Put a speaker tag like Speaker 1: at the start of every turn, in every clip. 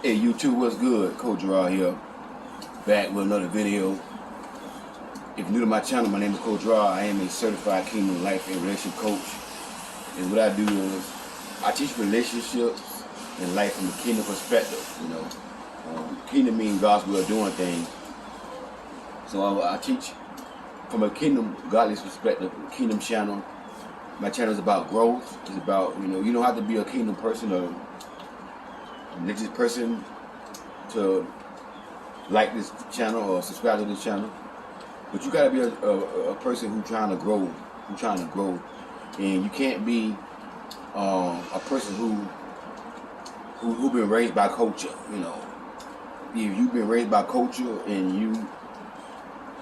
Speaker 1: Hey YouTube, what's good? Coach Gerard here, back with another video. If you're new to my channel, my name is Coach Gerard. I am a certified Kingdom life and relationship coach. And what I do is I teach relationships and life from a kingdom perspective. Kingdom means God's way of doing things. So I teach from a kingdom, godly perspective, kingdom channel. My channel is about growth. It's about, you don't have to be a kingdom person or religious person to like this channel or subscribe to this channel, but you gotta be a person who's trying to grow, and you can't be a person who been raised by culture. If you've been raised by culture and you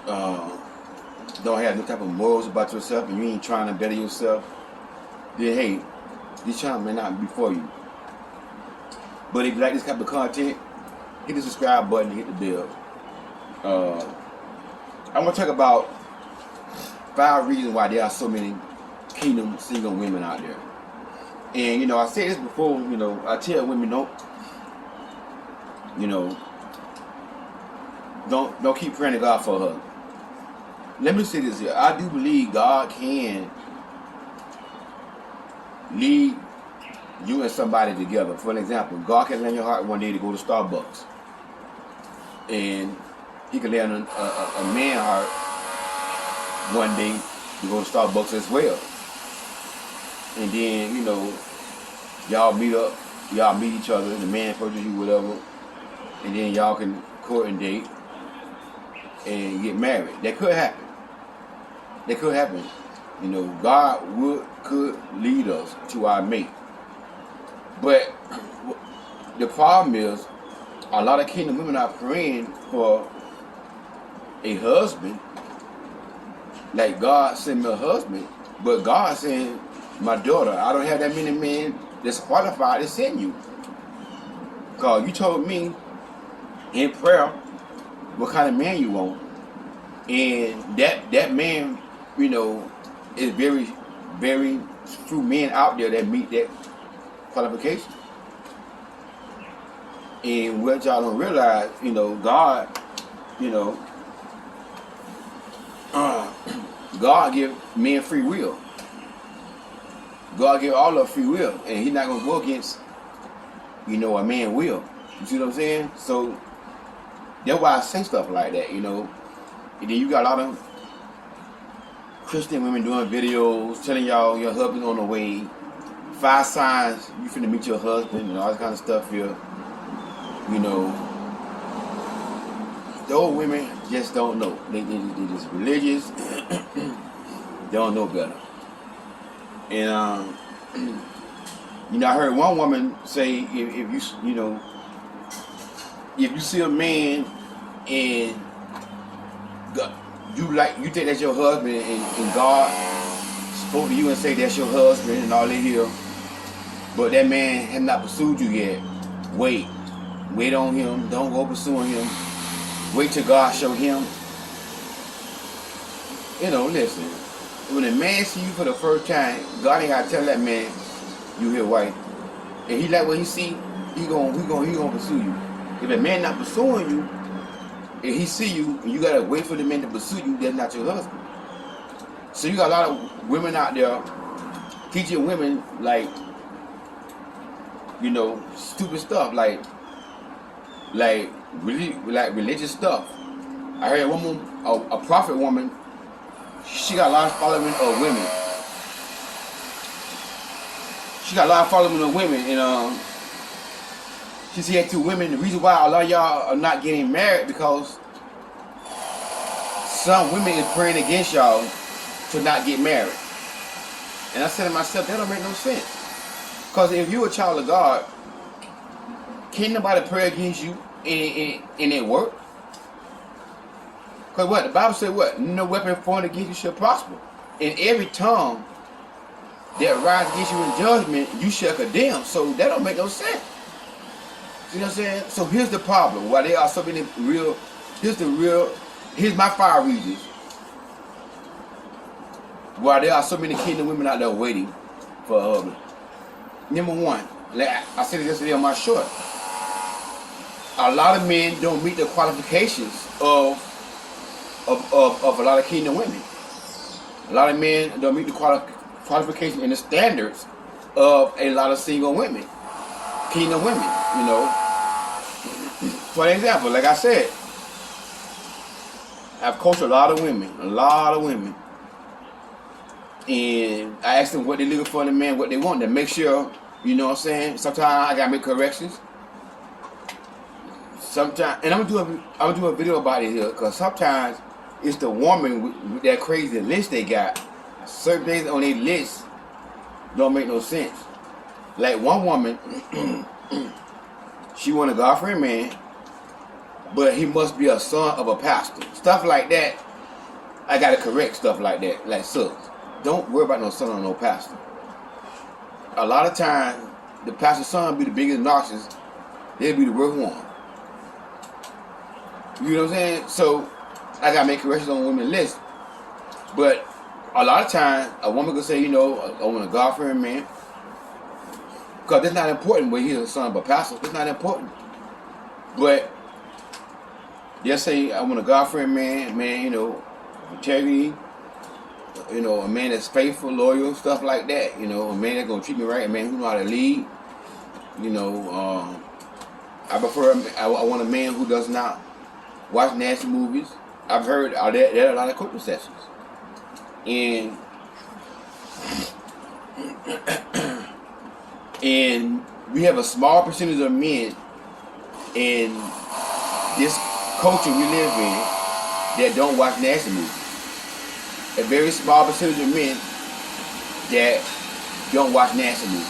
Speaker 1: don't have no type of morals about yourself and you ain't trying to better yourself, then hey, this channel may not be for you. But if you like this type of content, hit the subscribe button, hit the bell. I'm going to talk about 5 reasons why there are so many kingdom single women out there. And, I said this before, I tell women, don't keep praying to God for her. Let me say this here. I do believe God can lead you and somebody together. For an example, God can lay on your heart one day to go to Starbucks, and He can lay on a man's heart one day to go to Starbucks as well. And then y'all meet up, y'all meet each other, the man purchases you whatever, and then y'all can court and date and get married. That could happen. That could happen. God could lead us to our mate. But the problem is, a lot of kingdom women are praying for a husband, like God sent me a husband, but God saying, my daughter, I don't have that many men that's qualified to send you. Because you told me in prayer what kind of man you want. And that man, is very, very few men out there that meet that qualification. And what y'all don't realize, God, God give men free will. God give all of free will, and He's not gonna go against, a man will. You see what I'm saying? So that's why I say stuff like that, And then you got a lot of Christian women doing videos telling y'all your husband on the way. 5 signs you finna meet your husband and all that kind of stuff here. Those women just don't know. They just religious. They don't know better. And I heard one woman say, if you see a man and you think that's your husband, and God spoke to you and say that's your husband and all that here, but that man has not pursued you yet, wait on him. Don't go pursuing him. Wait till God show him. Listen, when a man see you for the first time, God ain't gotta tell that man you his wife. And he like what he see, he gonna pursue you. If a man not pursuing you, and he see you, and you gotta wait for the man to pursue you, that's not your husband. So you got a lot of women out there teaching women stupid stuff, like religious stuff. I heard a woman, a prophet woman, she got a lot of following of women. She got a lot of following of women, and she had 2 women. The reason why a lot of y'all are not getting married because some women is praying against y'all to not get married. And I said to myself, that don't make no sense. Because if you're a child of God, can't nobody pray against you and it work? Because what? The Bible said what? No weapon formed against you shall prosper. And every tongue that rises against you in judgment, you shall condemn. So that don't make no sense. You know what I'm saying? So here's the problem. Why there are so many here's my 5 reasons why there are so many kingdom women out there waiting for a husband. Number 1, like I said it yesterday on my short. a lot of men don't meet the qualifications of a lot of kingdom women. A lot of men don't meet the qualifications and the standards of a lot of single women, kingdom women. You know, for example, like I said, I've coached a lot of women, and I asked them what they're looking for in a man, what they want, to make sure, you know what I'm saying. Sometimes I gotta make corrections. Sometimes, and I'm gonna do a video about it here, because sometimes it's the woman with that crazy list they got. Certain things on their list don't make no sense. Like one woman, she want a God-fearing man, but he must be a son of a pastor. Stuff like that, I gotta correct stuff like that. Like, so, don't worry about no son or no pastor. A lot of times, the pastor's son be the biggest narcissist. They'll be the worst one. You know what I'm saying? So, I gotta make corrections on women's list. But a lot of times, a woman could say, you know, I want a God-fearing man. Because that's not important whether he's a son of a pastor. That's not important. But they'll say, I want a God-fearing man, you know, integrity, you know, a man that's faithful, loyal, stuff like that. You know, a man that's gonna treat me right, a man who know how to lead. You know, I want a man who does not watch nasty movies. I've heard there are a lot of coaching sessions, and and we have a small percentage of men in this culture we live in that don't watch nasty movies. A very small percentage of men that don't watch nasty movies.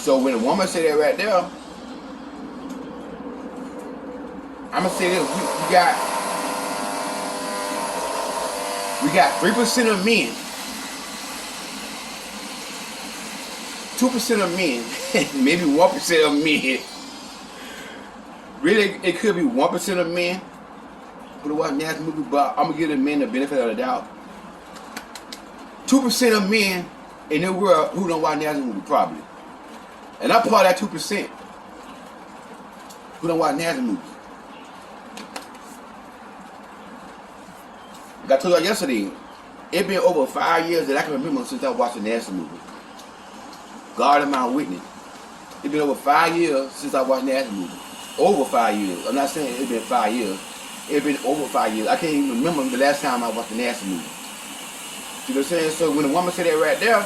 Speaker 1: So when a woman say that right there, I'm gonna say this: we got 3% of men, 2% of men, maybe 1% of men. Really, it could be 1% of men who watch nasty movies, but I'm gonna give the men the benefit of the doubt. 2% of men in the world who don't watch nasty movies, probably. And I'm part of that 2% who don't watch nasty movies. Like I told you yesterday, it's been over 5 years that I can remember since I watched a nasty movie. God is my witness. It's been over 5 years since I watched a nasty movie. Over 5 years. I'm not saying it's been 5 years. It's been over 5 years. I can't even remember the last time I watched a nasty movie. You know what I'm saying? So when a woman say that right there,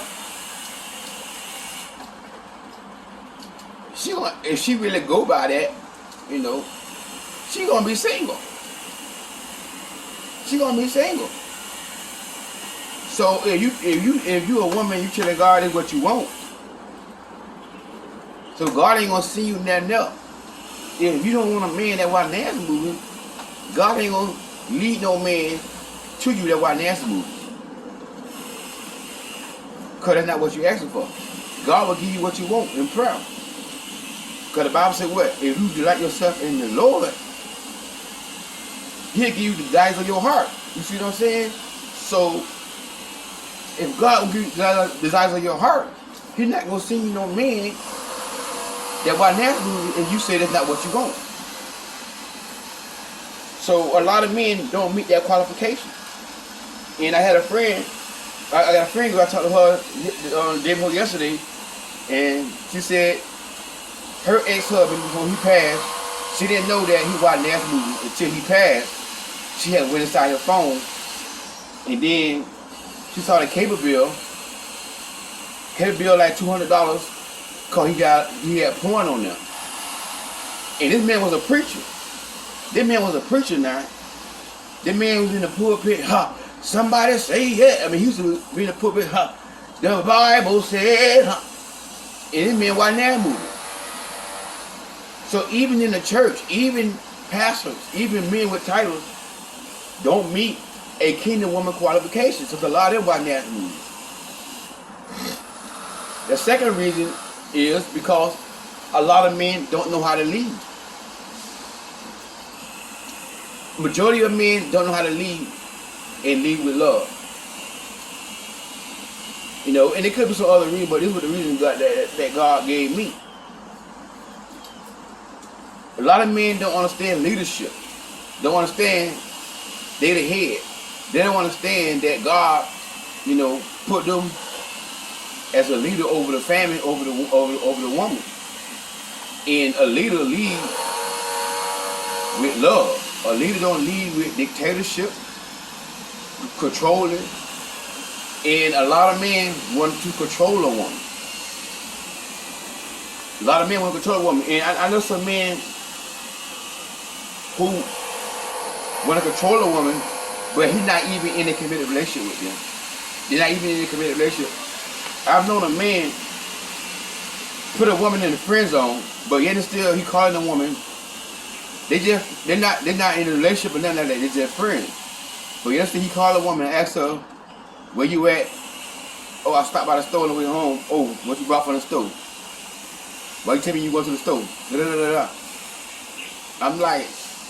Speaker 1: if she really go by that, you know, she gonna be single. She gonna be single. So if you a woman, you telling God is what you want. So God ain't gonna see you nothing else. If you don't want a man that watch nasty movies, God ain't gonna lead no man to you that watch nasty movies. Because that's not what you're asking for. God will give you what you want in prayer. Because the Bible said what? If you delight yourself in the Lord, He'll give you the desires of your heart. You see what I'm saying? So, if God will give you the desires of your heart, He's not going to send you no man that watch nasty movies and you say that's not what you want. So, a lot of men don't meet that qualification. And I had a friend, I got a friend who I talked to her the day before yesterday, and she said her ex-husband, before he passed, she didn't know that he watched nasty movies until he passed. She had went inside her phone, and then she saw the cable bill like $200, cause he had porn on there. And this man was a preacher. This man was a preacher now. This man was in the pulpit, somebody say yeah. I mean, he used to be in the pulpit, the Bible said, and this man watching that movie. So even in the church, even pastors, even men with titles don't meet a kingdom woman qualification. So a lot of them watch nasty movies. The second reason is because a lot of men don't know how to lead. Majority of men don't know how to lead and lead with love. You know, and it could be some other reason, but this was the reason that God gave me. A lot of men don't understand leadership. Don't understand they the head. They don't understand that God, put them as a leader over the family, over the woman. And a leader leads with love. A leader don't lead with dictatorship, controlling. And a lot of men want to control a woman. A lot of men want to control a woman. And I know some men who want to control a woman, but he's not even in a committed relationship with them. He's not even in a committed relationship. I've known a man put a woman in the friend zone, but yet and still he calling a woman. They're not in a relationship or nothing like that. They're just friends. But yet still he called a woman and asked her, "Where you at?" "Oh, I stopped by the store on the way home." "Oh, what you brought from the store?" "Why you tell me you go to the store?" Da, da, da, da, da. I'm like,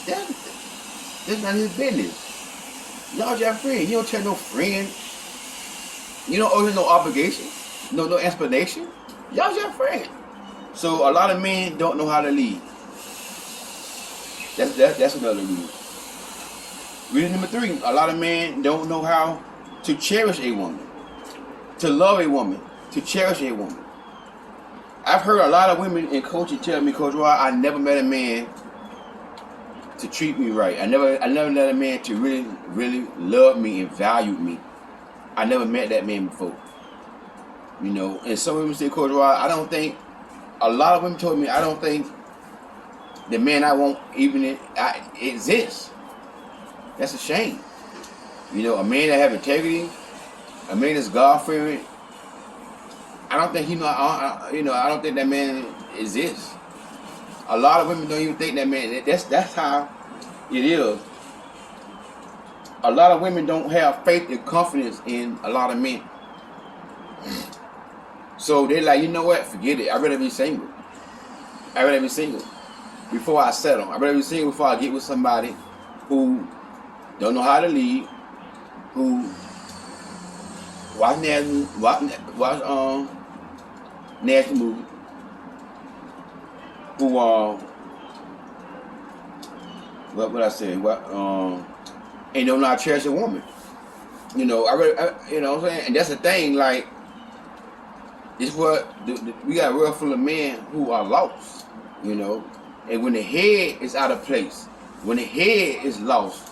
Speaker 1: that's not his business. Y'all just friends. You don't tell no friend. You don't owe him no obligation, no explanation. Y'all just friends. So a lot of men don't know how to lead. That's another reason. Reason number 3, a lot of men don't know how to cherish a woman, to love a woman, to cherish a woman. I've heard a lot of women in coaching tell me, "Coach Roy, I never met a man to treat me right. I never met a man to really love me and value me. I never met that man before." And some women say, "Coach Roy, a lot of women told me, I don't think the man I want even exists." That's a shame. A man that have integrity, a man that's God-fearing, I don't think I don't think that man exists. A lot of women don't even think that man. That's how it is. A lot of women don't have faith and confidence in a lot of men. So they're like, "You know what? Forget it. I'd rather be single. I'd rather be single before I settle. I'd rather be single before I get with somebody who don't know how to lead, who watch nasty movies, who what I say, and don't know how to cherish a woman." You know what I'm saying? And that's the thing, like, it's what we got a world full of men who are lost, and when the head is out of place, when the head is lost,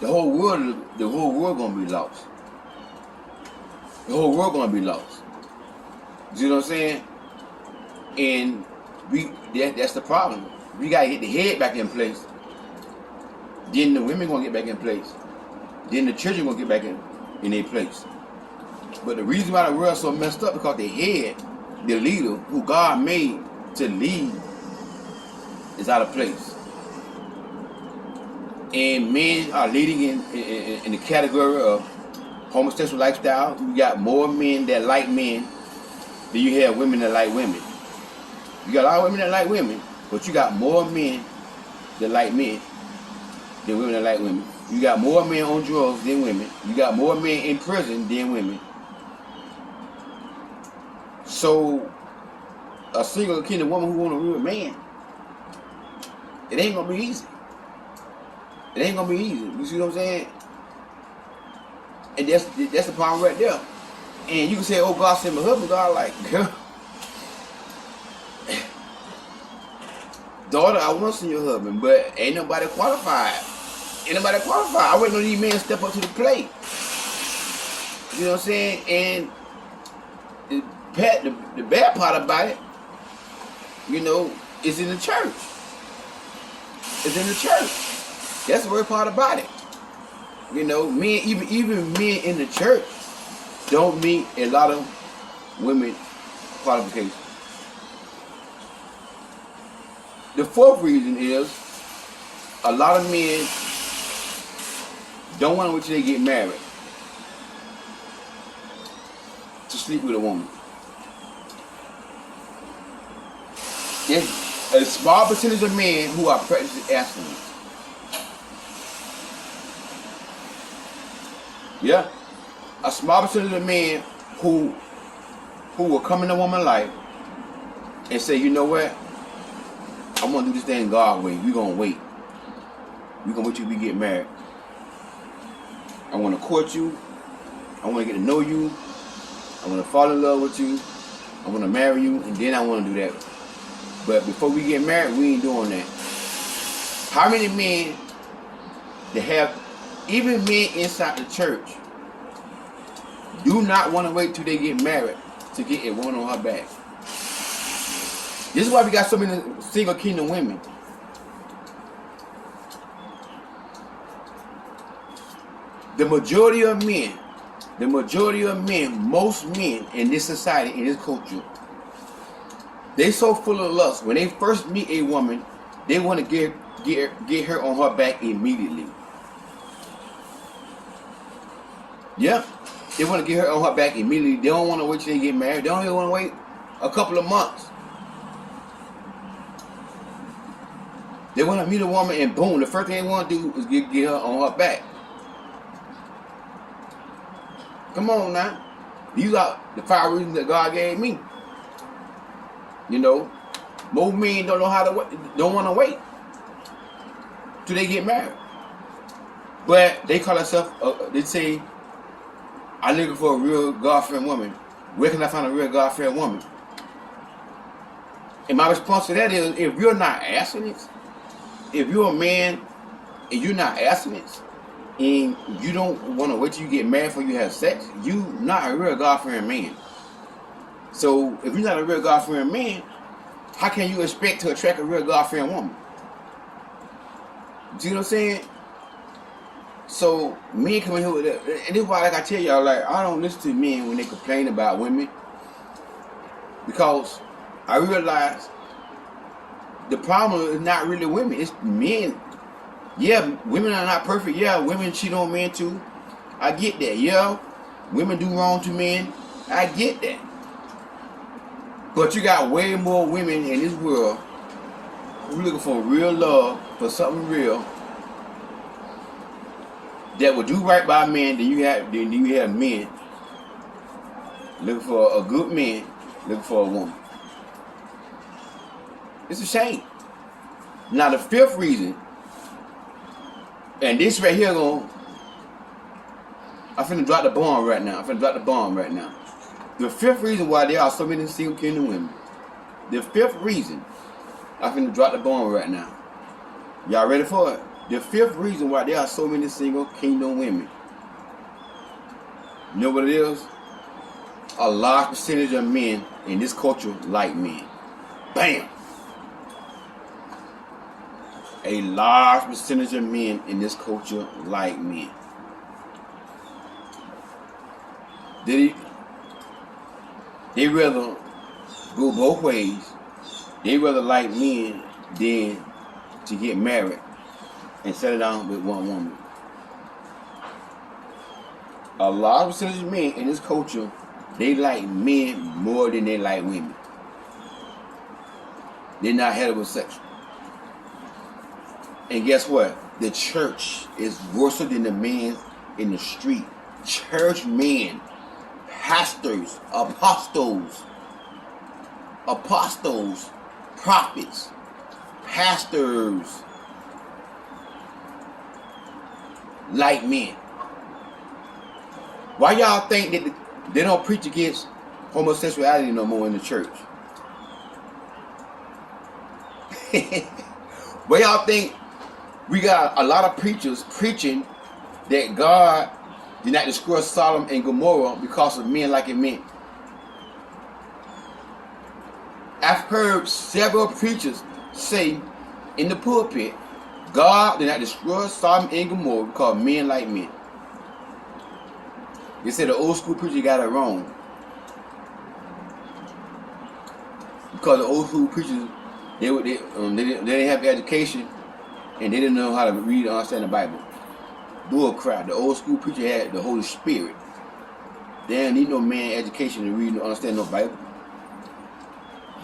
Speaker 1: the whole world gonna be lost. The whole world gonna be lost. You know what I'm saying? And that's the problem. We gotta get the head back in place. Then the women gonna get back in place. Then the children gonna get back in their place. But the reason why the world's so messed up because the head, the leader, who God made to lead, is out of place. And men are leading in the category of homosexual lifestyle. You got more men that like men than you have women that like women. You got a lot of women that like women, but you got more men that like men than women that like women. You got more men on drugs than women. You got more men in prison than women. So, a single kingdom woman who want a real man, it ain't gonna be easy. It ain't gonna be easy. You see what I'm saying? And that's the problem right there. And you can say, "Oh, God sent my husband." God, like, girl, daughter, I want to see your husband, but ain't nobody qualified. I wouldn't know these men step up to the plate. You know what I'm saying? And the bad part about it, is in the church. It's in the church. That's the worst part about it. Men, even men in the church don't meet a lot of women qualifications. The 4th reason is a lot of men don't want to wait till they get married to sleep with a woman. There's a small percentage of men who are practicing abstinence. Yeah. A small percentage of men who will come in a woman's life and say, "You know what? I want to do this thing God way. We're going to wait. We're going to wait till we get married. I want to court you. I want to get to know you. I want to fall in love with you. I want to marry you. And then I want to do that. But before we get married, we ain't doing that. How many men that have, even men inside the church, do not want to wait till they get married to get a woman on her back? This is why we got so many single kingdom women. The majority of men, most men in this society, in this culture, they so full of lust. When they first meet a woman, they want to get her on her back immediately. Yeah, they want to get her on her back immediately. They don't want to wait till they get married. They don't even want to wait a couple of months. They want to meet a woman and boom, the first thing they want to do is get her on her back. Come on now. These are the 5 reasons that God gave me. You know, most men don't know how to wait, don't want to wait till they get married. But they call themselves, they say, I'm looking for a real God-fearing woman. Where can I find a real God-fearing woman? And my response to that is, if you're not asking it, if you're a man and you're not asking it, and you don't want to wait till you get married before you have sex, you not a real God-fearing man. So if you're not a real God-fearing man, how can you expect to attract a real God-fearing woman? See what I'm saying? So men come in here with that, and this is why, like I tell y'all, like I don't listen to men when they complain about women, because I realize the problem is not really women, it's men. Yeah, women are not perfect. Yeah, women cheat on men too. I get that. Yeah, women do wrong to men. I get that. But you got way more women in this world who looking for real love, for something real, that will do right by men than you have men looking for a good man, looking for a woman. It's a shame. Now the 5th reason, and this right here I'm finna drop the bomb right now. The 5th reason why there are so many single kingdom women. The 5th reason, I'm finna drop the bomb right now. Y'all ready for it? The 5th reason why there are so many single kingdom women. You know what it is? A large percentage of men in this culture like men. Bam! A large percentage of men in this culture like men. They rather go both ways. They rather like men than to get married and settle down with one woman. A large percentage of men in this culture, they like men more than they like women. They're not heterosexual. And guess what? The church is worse than the men in the street. Church men, pastors, apostles, prophets, pastors, like men. Why y'all think that they don't preach against homosexuality no more in the church? Why y'all think we got a lot of preachers preaching that God did not destroy Sodom and Gomorrah because of men liking men? I've heard several preachers say in the pulpit, God did not destroy Sodom and Gomorrah because men like men. They said the old school preacher got it wrong. Because the old school preachers, they didn't have education and they didn't know how to read and understand the Bible. Bull crap. The old school preacher had the Holy Spirit. They didn't need no man education to read and understand no Bible.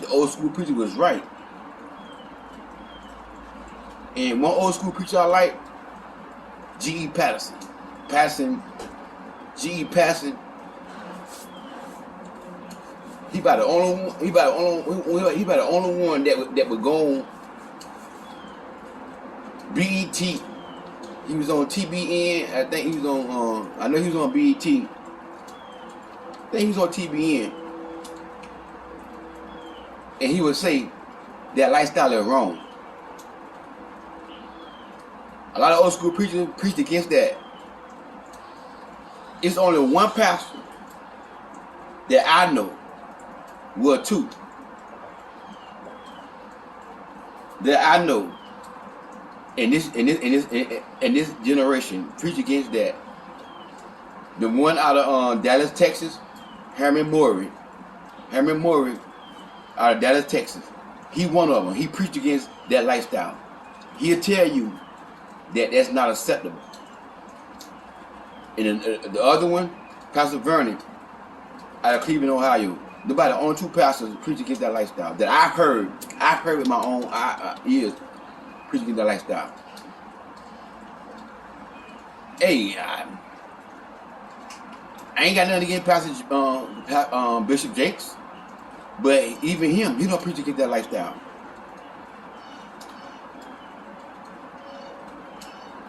Speaker 1: The old school preacher was right. And one old school preacher I like, G.E. Patterson. G.E. Patterson. He about the only one that would go on BET. He was on TBN. I think he was on. I know he was on BET. I think he was on TBN, and he would say that lifestyle is wrong. A lot of old school preachers preached against that. It's only one pastor that I know, well, two, that I know in this generation preach against that. The one out of Dallas, Texas, Herman Murray out of Dallas, Texas. He one of them. He preached against that lifestyle. He'll tell you that that's not acceptable. And the other one, Pastor Vernon, out of Cleveland, Ohio. Nobody, the only two pastors preach against that lifestyle that I've heard with my own ears, preach against that lifestyle. Hey, I ain't got nothing against Pastor Bishop Jakes, but even him, he don't preach against that lifestyle.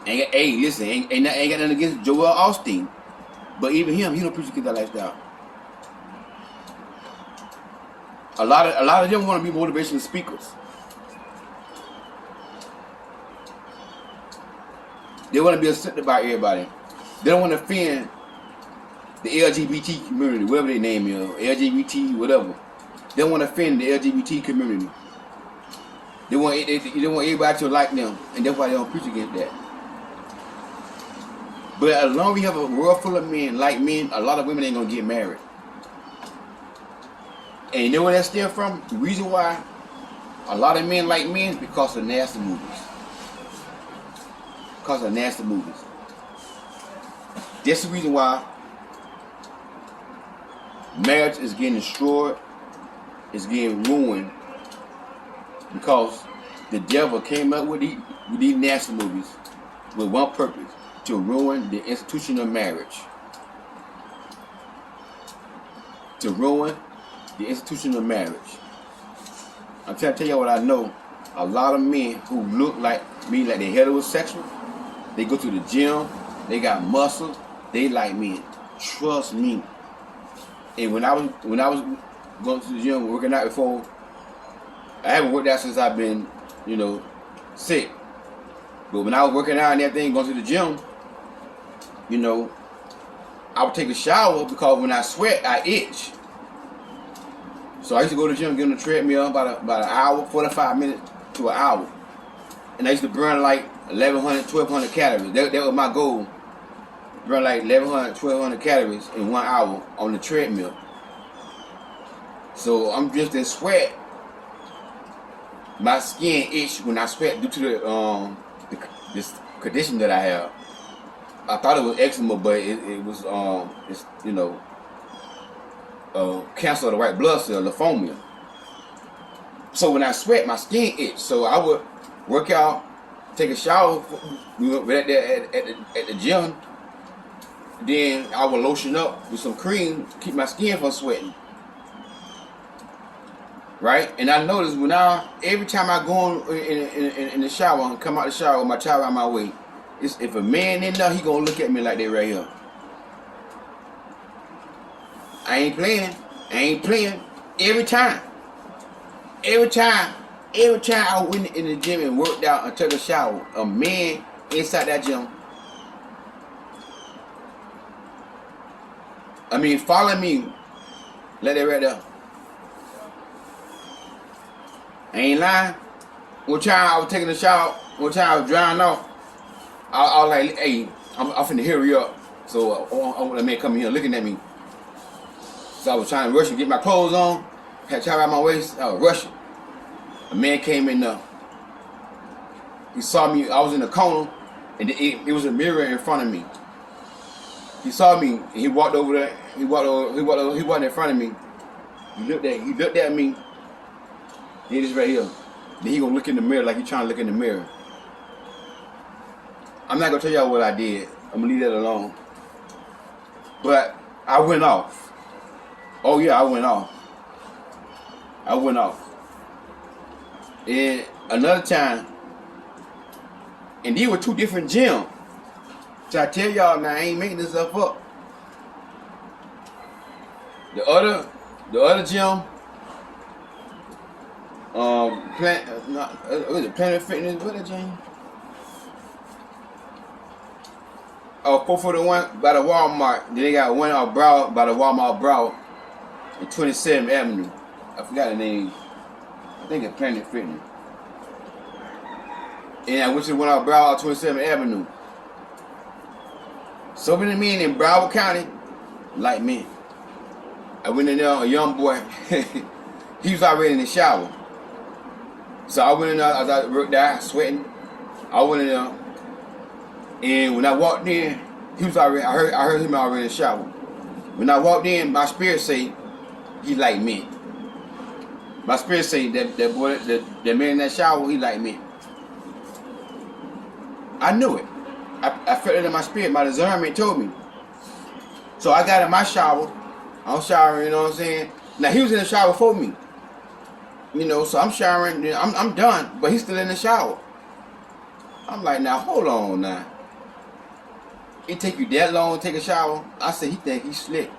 Speaker 1: Hey, listen, ain't got nothing against Joel Osteen, but even him, he don't preach against that lifestyle. A lot of them want to be motivational speakers. They want to be accepted by everybody. They don't want to offend the LGBT community, whatever their name is, LGBT, whatever. They don't want to offend the LGBT community. They want everybody to like them, and that's why they don't preach against that. But as long as you have a world full of men like men, a lot of women ain't gonna get married. And you know where that stems from? The reason why a lot of men like men is because of nasty movies. Because of nasty movies. That's the reason why marriage is getting destroyed, it's getting ruined, because the devil came up with these nasty movies with one purpose: to ruin the institution of marriage. To ruin the institution of marriage. I'm trying to tell you what I know. A lot of men who look like me, like they're heterosexual, they go to the gym, they got muscle, they like men. Trust me. And when I was going to the gym, working out before, I haven't worked out since I've been, sick. But when I was working out and everything, going to the gym, I would take a shower because when I sweat, I itch. So I used to go to the gym, get on the treadmill about an hour, 45 minutes to an hour. And I used to burn like 1,100, 1,200 calories. That was my goal. Burn like 1,100, 1,200 calories in 1 hour on the treadmill. So I'm just in sweat. My skin itch when I sweat due to this condition that I have. I thought it was eczema, but it was cancer of the white blood cell, lymphoma. So when I sweat, my skin itch. So I would work out, take a shower at the gym. Then I would lotion up with some cream to keep my skin from sweating. Right? And I noticed every time I go in the shower and come out the shower with my towel out my way, if a man in there, he gonna look at me like that right here. I ain't playing. Every time I went in the gym and worked out and took a shower, a man inside that gym, follow me, let that right there. I ain't lying. One time I was taking a shower, one time I was drying off, I was like, hey, I'm finna hurry up. So I want a man coming here looking at me. So I was trying to rush and get my clothes on, had tie around my waist, I was rushing. A man came in there. He saw me, I was in the corner, and it was a mirror in front of me. He saw me, and he walked over there, he walked in front of me. He looked at me, then this right here. Then he gonna look in the mirror like he trying to look in the mirror. I'm not gonna tell y'all what I did. I'm gonna leave that alone. But I went off. Oh yeah, I went off. And another time, And these were two different gyms. So I tell y'all now, I ain't making this stuff up. The other gym, was it Planet Fitness? What is it, James? Oh, 441 by the Walmart. Then they got one out Broward by the Walmart Broward in 27th Avenue. I forgot the name. I think it's Planet Fitness. And I went to the one out Broward, 27th Avenue. So many men in Broward County like me. I went in there, a young boy. He was already in the shower. So I went in there, as I worked there, sweating. I went in there. And when I walked in, he was already. I heard him already in the shower. When I walked in, my spirit said, he like me. My spirit said that boy, that man in that shower, he like me. I knew it. I felt it in my spirit. My discernment told me. So I got in my shower. I'm showering, you know what I'm saying? Now he was in the shower before me. You know, so I'm showering. I'm done, but he's still in the shower. I'm like, now hold on now. It take you that long to take a shower? I said, he think he's slick.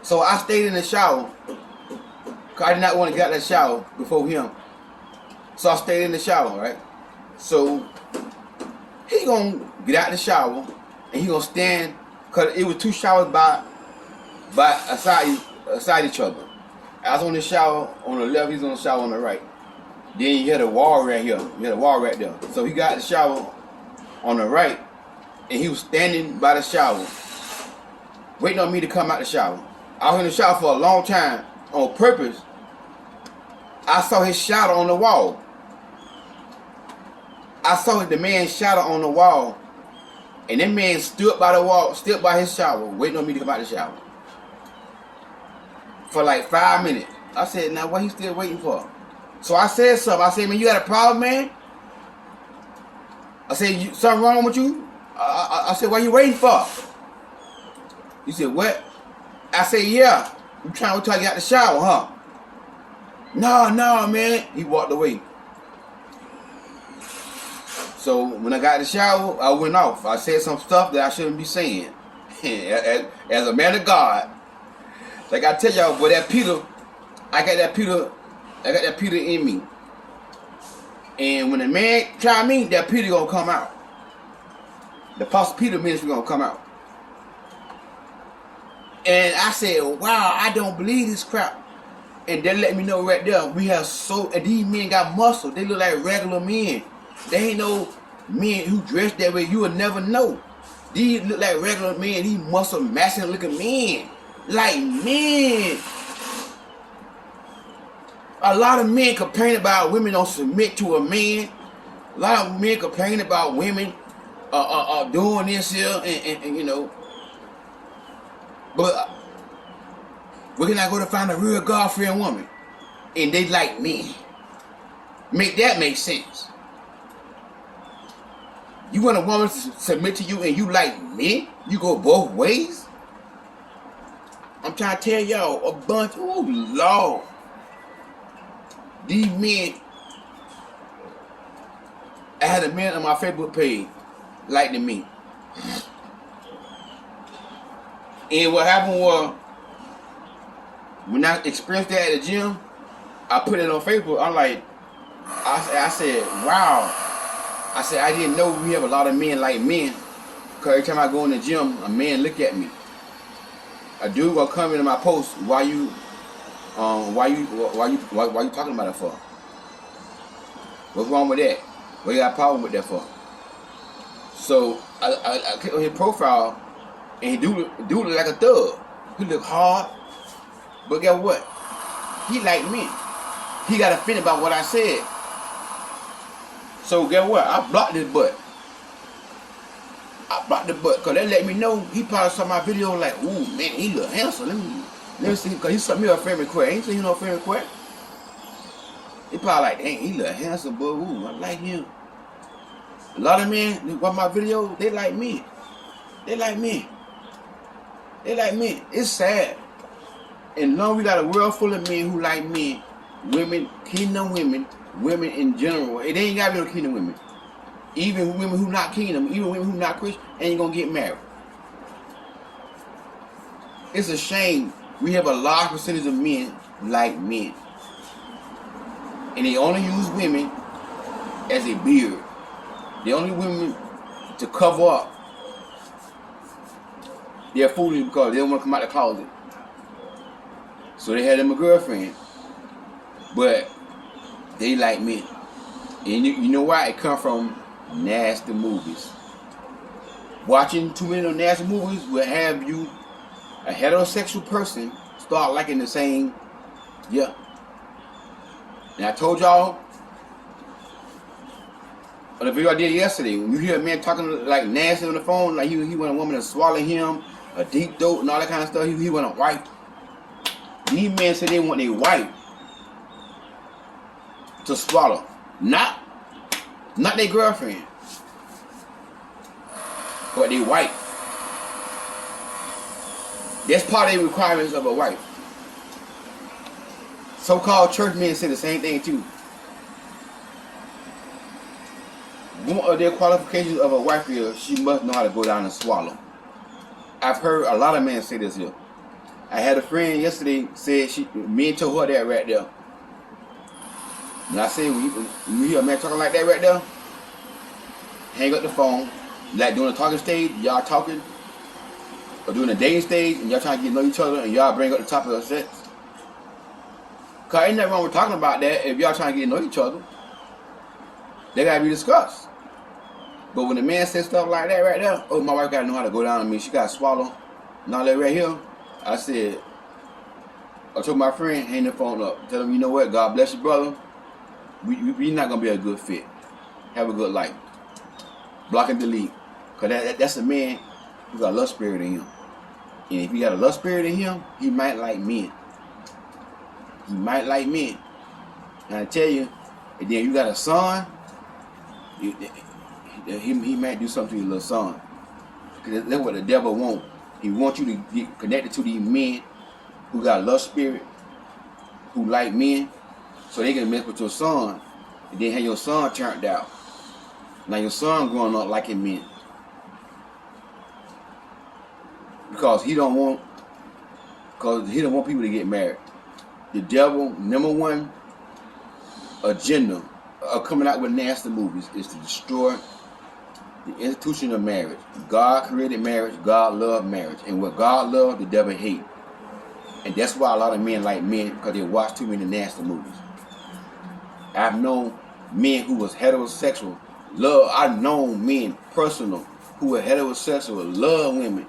Speaker 1: So I stayed in the shower, because I did not want to get out of the shower before him. So I stayed in the shower, right? So he gonna get out the shower, and he gonna stand, because it was two showers by aside each other. I was on the shower on the left, he's on the shower on the right. Then you had a wall right here. You had a wall right there. So he got the shower on the right, and he was standing by the shower, waiting on me to come out the shower. I was in the shower for a long time on purpose. I saw his shadow on the wall. I saw the man's shadow on the wall, and that man stood by the wall, stood by his shower, waiting on me to come out the shower. For like 5 minutes. I said, now what he still waiting for? So I said something. I said, man, you got a problem, man? I said, something wrong with you? I said, what you waiting for? He said, what? I said, yeah. You trying to wait till I get out the shower, huh? No, man. He walked away. So when I got in the shower, I went off. I said some stuff that I shouldn't be saying. As a man of God. Like I tell y'all, boy, that Peter, I got that Peter in me. And when the man try me, that Peter gonna come out. The Apostle Peter ministry gonna come out. And I said, wow, I don't believe this crap. And they let me know right there, and these men got muscle. They look like regular men. They ain't no men who dress that way. You will never know. These look like regular men. These muscle, masculine looking men. Like men. A lot of men complain about women don't submit to a man. A lot of men complain about women doing this here and you know. But where can I go to find a real God-fearing woman? And they like me. Make that make sense. You want a woman to submit to you and you like me? You go both ways? I'm trying to tell y'all a bunch. Oh, Lord. These men. I had a man on my Facebook page liking me. And what happened was, when I experienced that at the gym, I put it on Facebook. I'm like, I said, wow. I said, I didn't know we have a lot of men like men. Because every time I go in the gym, a man look at me. A dude will come into my post. Why you talking about it for? What's wrong with that? What you got a problem with that for? So I click on his profile, and he do look like a thug. He look hard, but guess what? He like me. He got offended about what I said. So guess what? I blocked his butt. I blocked the butt because they let me know. He probably saw my video like, ooh, man, he look handsome. Let me see, because he sent me a friend request. Ain't seen no friend request. He probably like, dang, he look handsome, but ooh, I like him. A lot of men who watch my video, they like me. They like me. They like me. It's sad. And long we got a world full of men who like men, women, kingdom women in general. It ain't got to be no kingdom women. Even women who not kingdom, even women who not Christian, ain't gonna get married. It's a shame we have a large percentage of men like men. And they only use women as a beard. They only women to cover up. They're foolish because they don't want to come out the closet. So they had them a girlfriend. But they like men. And you know why? It come from nasty movies. Watching too many of those nasty movies will have you, a heterosexual person, start liking the same. Yeah. And I told y'all on the video I did yesterday, when you hear a man talking like nasty on the phone, like he want a woman to swallow him, a deep throat and all that kind of stuff, he want a wife. These men say they want their wife to swallow. Not their girlfriend, but their wife. That's part of the requirements of a wife. So-called church men say the same thing too. One of their qualifications of a wife is she must know how to go down and swallow. I've heard a lot of men say this here. I had a friend yesterday said me and told her that right there. And I say, when you hear a man talking like that right there, hang up the phone. Like doing a talking stage, y'all talking, or doing a dating stage, and y'all trying to get to know each other, and y'all bring up the topic of sex. Cause ain't nothing wrong with talking about that if y'all trying to get to know each other. They gotta be discussed. But when the man says stuff like that right there, oh, my wife gotta know how to go down on me, she gotta swallow, and all that right here, I told my friend, hang the phone up. Tell him, you know what, God bless you, brother. We not gonna be a good fit. Have a good life. Block and delete. Cause that's a man who got a lust spirit in him. And if he got a lust spirit in him, he might like men. He might like men. And I tell you, and then you got a son, he might do something to your little son. Because that's what the devil wants. He wants you to get connected to these men who got a lust spirit, who like men, so they can mess with your son, and then have your son turned out. Now your son growing up liking men. Because he don't want people to get married. The devil, number one agenda of coming out with nasty movies is to destroy the institution of marriage. God created marriage, God loved marriage. And what God loved, the devil hate. And that's why a lot of men like men, because they watch too many nasty movies. I've known men who was heterosexual. I've known men, personal, who were heterosexual, love women.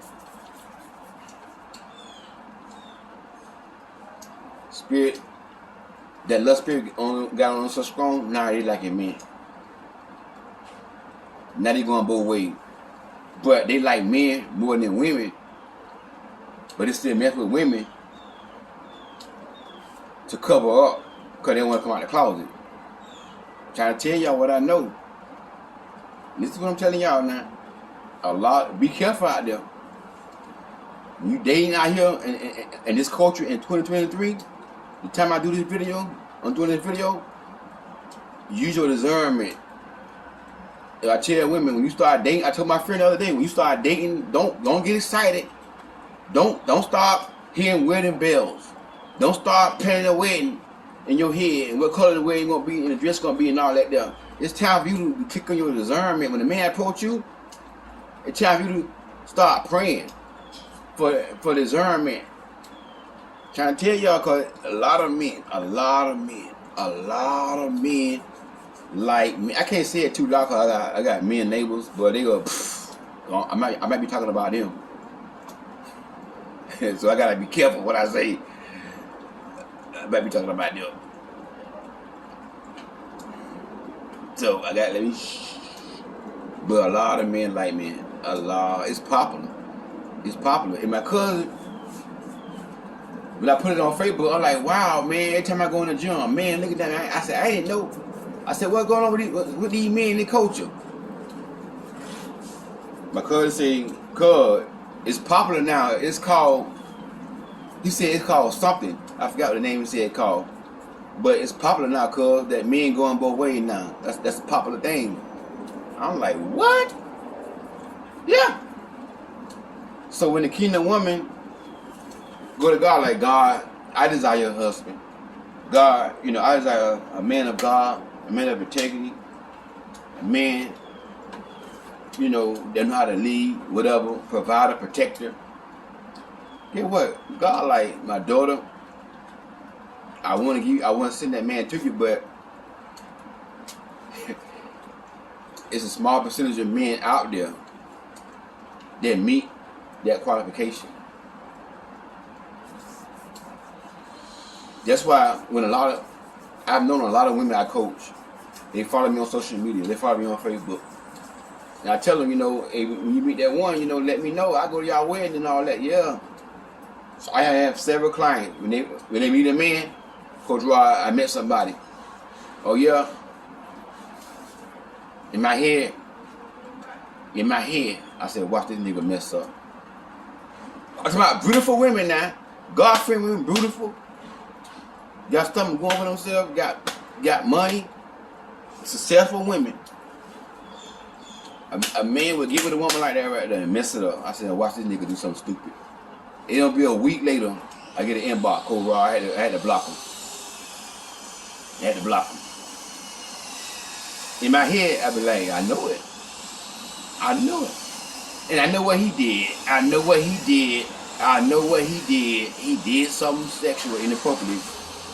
Speaker 1: Spirit, that lust spirit got on so strong, now they liking men. Now they going both ways. But they like men more than women. But they still mess with women to cover up because they want to come out of the closet. I'm trying to tell y'all what I know. This is what I'm telling y'all now. Be careful out there. When you dating out here in this culture in 2023, the time I do this video, I'm doing this video, use your discernment. If I tell women, when you start dating, I told my friend the other day, when you start dating, don't get excited. Don't start hearing wedding bells. Don't start planning a wedding in your head and what color the wedding gonna be and the dress gonna be and all that there. It's time for you to kick on your discernment. When the man approach you, it's time for you to start praying for discernment. Trying to tell y'all, cause a lot of men like me. I can't say it too loud cause I got men neighbors, but they go, I might be talking about them. So I gotta be careful what I say. I might be talking about them. So I got but a lot of men like men. It's popular. It's popular. And my cousin, when I put it on Facebook, I'm like, wow, man, every time I go in the gym, man, look at that. I said, I didn't know. I said, what's going on with these men in the culture? My cousin said, cuz, it's popular now. It's called, he said it's called something. I forgot what the name he said called. But it's popular now, cuz, that men going both ways now. That's a popular thing. I'm like, what? Yeah. So when the kingdom woman go to God, like, God, I desire a husband. God, I desire a man of God, a man of integrity, a man, that know how to lead, whatever, provider, protector. Guess what? God, like, my daughter, I want to send that man to you, but it's a small percentage of men out there that meet that qualification. That's why when I've known a lot of women I coach, they follow me on social media, they follow me on Facebook. And I tell them, hey, when you meet that one, let me know. I go to y'all wedding and all that, yeah. So I have several clients. When they meet a man, Coach Rod, I met somebody. Oh yeah. In my head, I said, watch this nigga mess up. I'm talking about beautiful women now. God-fearing women, beautiful. Got something going for themselves, got money, successful women. A man would get with a woman like that right there and mess it up. I said, watch this nigga do something stupid. It'll be a week later, I get an inbox, Coach Rod, I had to block him. In my head, I be like, I know it. And I know what he did. He did something sexual, inappropriate.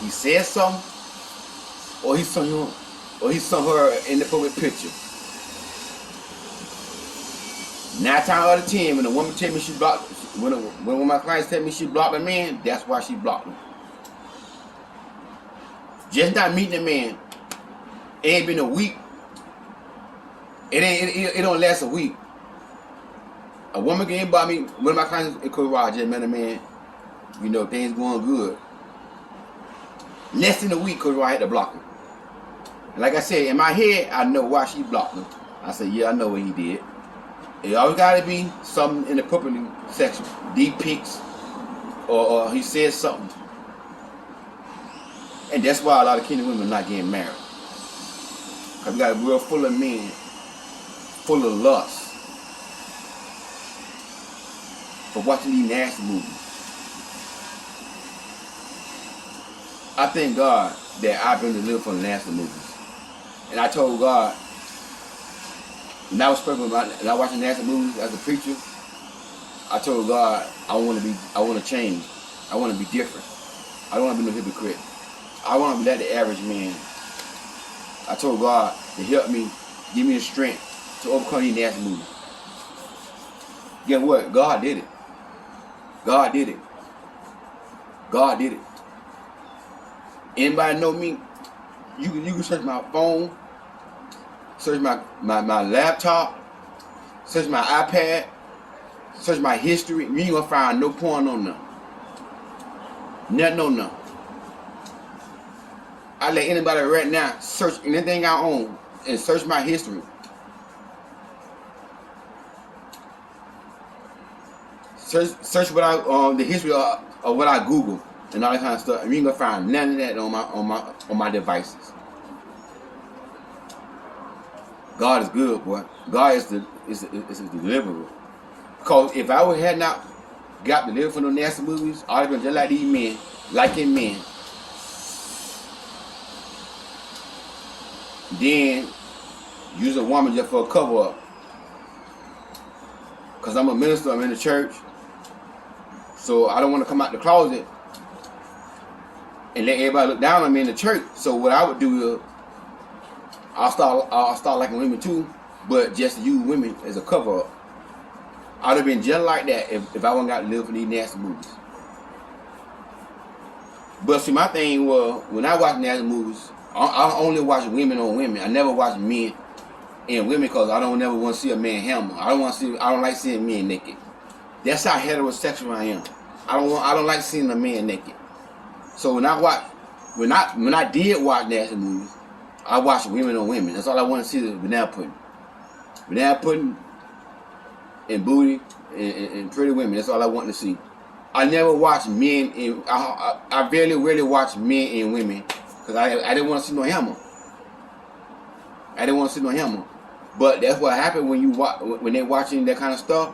Speaker 1: He said something, or he saw her in the public picture. 9 times out of 10, when a woman tell me she blocked, when one of my clients tell me she blocked a man, that's why she blocked him. Just not meeting a man, it ain't been a week. It don't last a week. A woman can inbox me. One of my clients in Coach Rod just met a man. Things going good. Less than a week, Coach Rod had to block him. Like I said, in my head, I know why she blocked him. I said, yeah, I know what he did. It always got to be something inappropriately sexual. Deep pics, or he said something. And that's why a lot of kingdom women are not getting married. Because we got a world full of men, full of lust, for watching these nasty movies. I thank God that I've been delivered from the nasty movies. And I told God, when I was speaking about, and I watching nasty movies as a preacher, I told God, I want to change. I want to be different. I don't want to be no hypocrite. I want to be like the average man. I told God to help me, give me the strength to overcome these nasty movies. Guess what? God did it. God did it. God did it. Anybody know me? You can search my phone, search my laptop, search my iPad, search my history. You ain't gonna find no porn on them. Nothing on them. I let anybody right now search anything I own and search my history. Search what the history of what I Google and all that kind of stuff. And you ain't gonna find none of that on my devices. God is good, boy. God is the deliverer. Because if I had not got delivered from the nasty movies, I'd have been just like these men, liking men. Then use a woman just for a cover up. Because I'm a minister, I'm in the church. So I don't want to come out the closet and let everybody look down on me in the church. So what I would do is I'll start liking women too, but just use women as a cover up. I'd have been just like that if I wouldn't got to live for these nasty movies. But see, my thing was, when I watch nasty movies, I only watch women on women. I never watch men and women because I don't never want to see a man hammer. I don't like seeing men naked. That's how heterosexual I am. I don't like seeing a man naked. So when I did watch nasty movies, I watched women on women. That's all I want to see is banana pudding. Banana pudding and booty and pretty women. That's all I want to see. I never watched men and I rarely watch men and women because I didn't want to see no hammer. I didn't want to see no hammer. But that's what happened when you when they're watching that kind of stuff.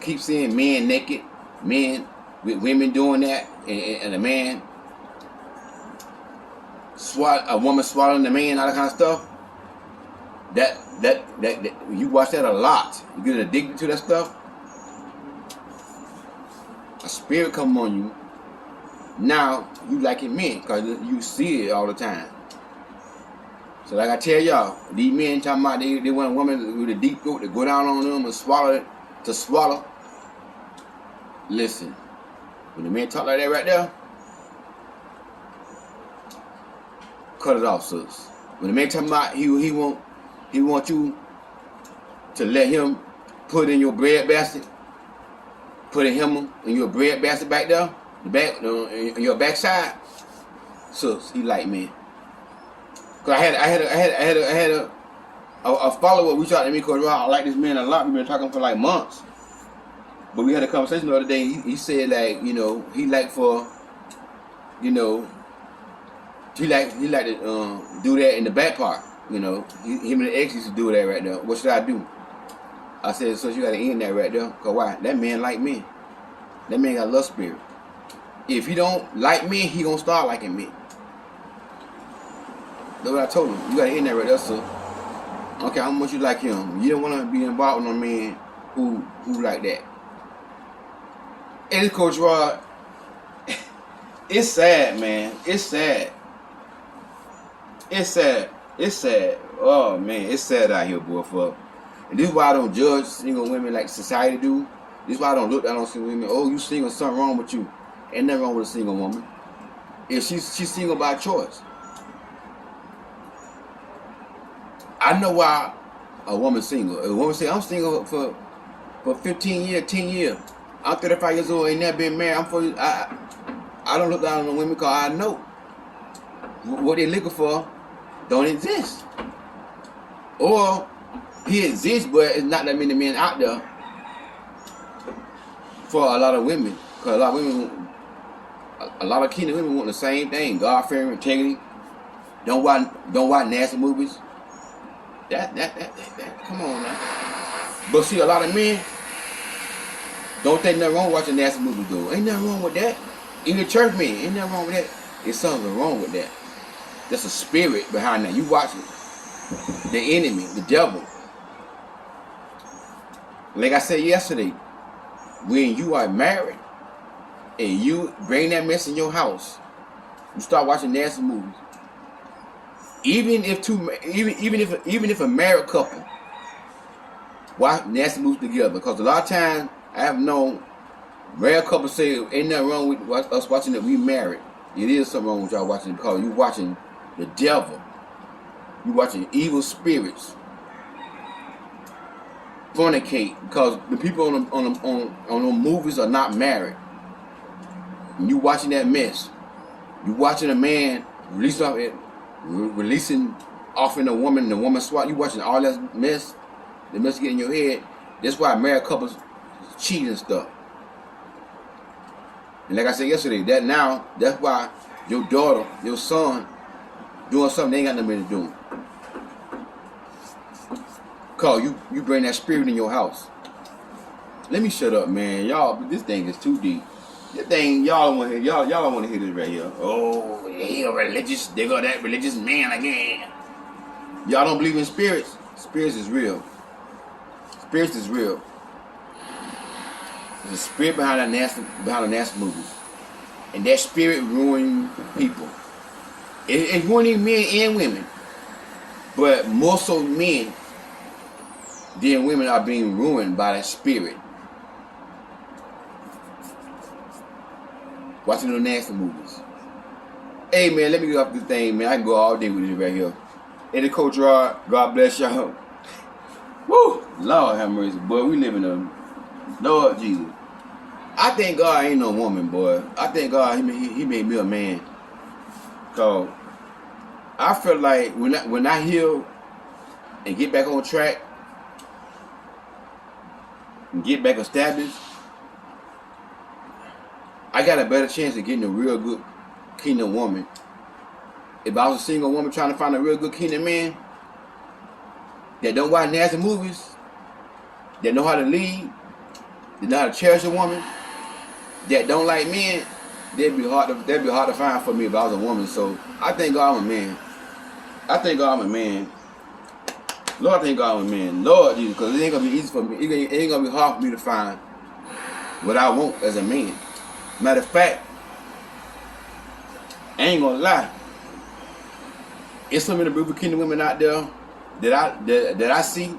Speaker 1: Keep seeing men naked, men with women doing that, and a man a woman swallowing the man, all that kind of stuff. That you watch that a lot. You get addicted to that stuff. A spirit come on you. Now you liking men because you see it all the time. So like I tell y'all, these men talking about they want a woman with a deep throat to go down on them and swallow it, to swallow. Listen, when the man talk like that right there, cut it off, sis. When the man talking about he want you to let him put in your bread basket, putting him in your bread basket back there, in your backside, sis, he like me. Cause I had a follower reach out to me because I like this man a lot. We've been talking for like months, but we had a conversation the other day. He said like, you know, he like for, you know, he like to do that in the back part. You know, him and the ex used to do that right there. What should I do? I said, so you got to end that right there. Cause why? That man like me. That man got lust spirit. If he don't like me, he gonna start liking me. That's what I told him. You gotta end that right there, so okay, how much you like him? You don't wanna be involved with no man who like that. And this Coach Rod, it's sad, man. It's sad. It's sad. It's sad. Oh man, it's sad out here, boy. And this is why I don't judge single women like society do. This is why I don't look down on single women. Oh, you single, something wrong with you. Ain't nothing wrong with a single woman. If she's single by choice. I know why a woman's single. A woman say, I'm single for 15 years, 10 years. I'm 35 years old, ain't never been married. I don't look down on the women because I know what they're looking for don't exist. Or he exists, but it's not that many men out there for a lot of women. Because a lot of kingdom women want the same thing. God-fearing, integrity. Don't watch nasty movies. That, come on now. But see, a lot of men don't think nothing wrong with watching nasty movies though. Ain't nothing wrong with that. Even church men, ain't nothing wrong with that. There's something wrong with that. There's a spirit behind that. You watching the enemy, the devil. Like I said yesterday, when you are married and you bring that mess in your house, you start watching nasty movies. Even if a married couple watch nasty movies together, because a lot of times I have known married couples say ain't nothing wrong with us watching that we married. It is something wrong with y'all watching it because you watching the devil, you watching evil spirits fornicate, because the people on the movies are not married. And you watching that mess. You watching a man releasing off in a woman, the woman swat. You watching all that mess, the mess get in your head. That's why married couples cheat and stuff. And like I said yesterday, that's why your daughter, your son, doing something they ain't got nothing to do. Cause you bring that spirit in your house. Let me shut up, man. Y'all, this thing is too deep. This thing y'all don't want to hear. Y'all don't want to hear this right here. Oh, he a religious, they got that religious man again. Y'all don't believe in spirits? Spirits is real. Spirits is real. There's a spirit behind the nasty movies. And that spirit ruining people. It's ruining men and women. But more so men than women are being ruined by that spirit. Watching those nasty movies. Hey man, let me get off this thing, man. I can go all day with this right here. Hey, the Coach Rod, God bless y'all. Woo! Lord have mercy, boy. We live in a Lord Jesus. I think God ain't no woman, boy. I think God, he made me a man. Cause I feel like when I heal and get back on track and get back established, I got a better chance of getting a real good kingdom woman. If I was a single woman trying to find a real good kingdom man, that don't watch nasty movies, that know how to lead, that know how to cherish a woman, that don't like men, they'd be hard to find for me if I was a woman. So I thank God I'm a man. I thank God I'm a man. Lord, I thank God I'm a man. Lord Jesus, because it ain't gonna be easy for me. It ain't gonna be hard for me to find what I want as a man. Matter of fact, I ain't gonna lie. It's so many beautiful kingdom women out there that I see,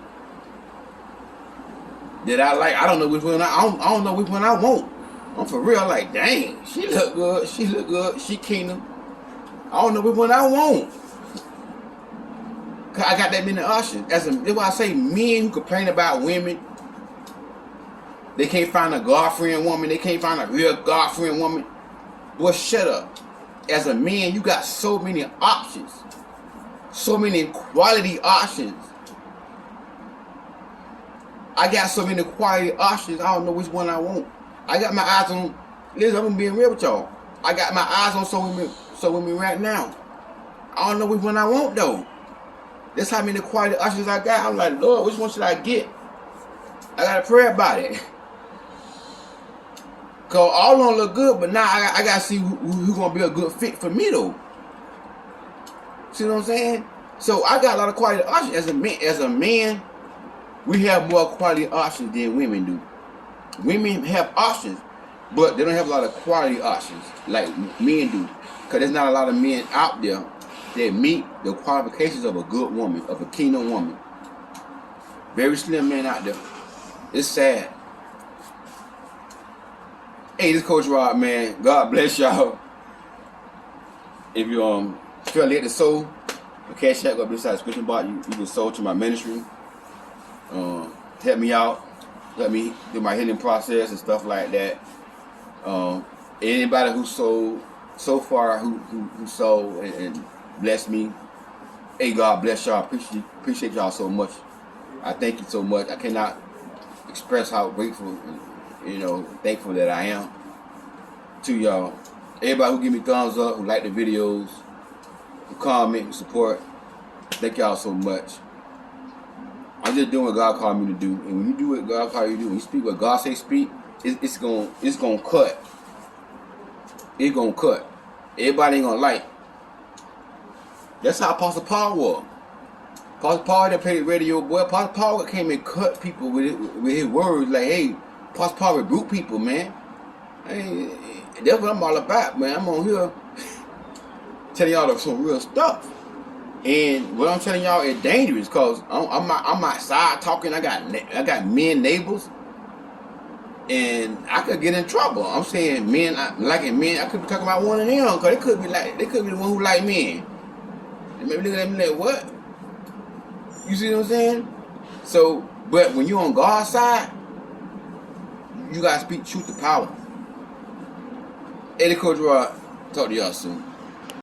Speaker 1: that I like. I don't know which one I don't know which one I want. I'm for real. Like, dang, she look good. She look good. She kingdom. I don't know which one I want. Cause I got that many options. That's why I say men who complain about women. They can't find a God-fearing woman. They can't find a real God-fearing woman. Boy, shut up. As a man, you got so many options. So many quality options. I got so many quality options, I don't know which one I want. I got my eyes on, listen, I'm being real with y'all. I got my eyes on some women right now. I don't know which one I want though. That's how many quality options I got. I'm like, Lord, which one should I get? I gotta pray about it. Cause all of them look good, but now I gotta see who's gonna be a good fit for me though. See what I'm saying? So I got a lot of quality options. As a man, we have more quality options than women do. Women have options, but they don't have a lot of quality options like men do. Cause there's not a lot of men out there that meet the qualifications of a good woman, of a kingdom woman. Very slim men out there. It's sad. Hey, this is Coach Rod, man. God bless y'all. If you feel led to sow, the cash app up beside the description box. You can sow to my ministry. Help me out. Let me do my healing process and stuff like that. Anybody who sold so far, who sold and blessed me, hey, God bless y'all. Appreciate y'all so much. I thank you so much. I cannot express how grateful, thankful that I am to y'all. Everybody who give me thumbs up, who like the videos, who comment, who support, thank y'all so much. I'm just doing what God called me to do, and when you do what God called you to do, when you speak what God say speak, it's gonna cut. It's gonna cut. Everybody ain't gonna like. That's how Apostle Paul was. Apostle Paul that played the radio, boy. Apostle Paul came and cut people with his words. Like, hey, Apostle Paul rebuke people, man. Hey, that's what I'm all about, man. I'm on here telling y'all some real stuff. And what I'm telling y'all is dangerous, cause I'm outside talking. I got men neighbors, and I could get in trouble. I'm saying men, liking men. I could be talking about one of them, cause they could be the one who like men. And maybe look at me like, what? You see what I'm saying? So, but when you're on God's side, you gotta speak truth to power. Eddie Coach Rod, talk to y'all soon.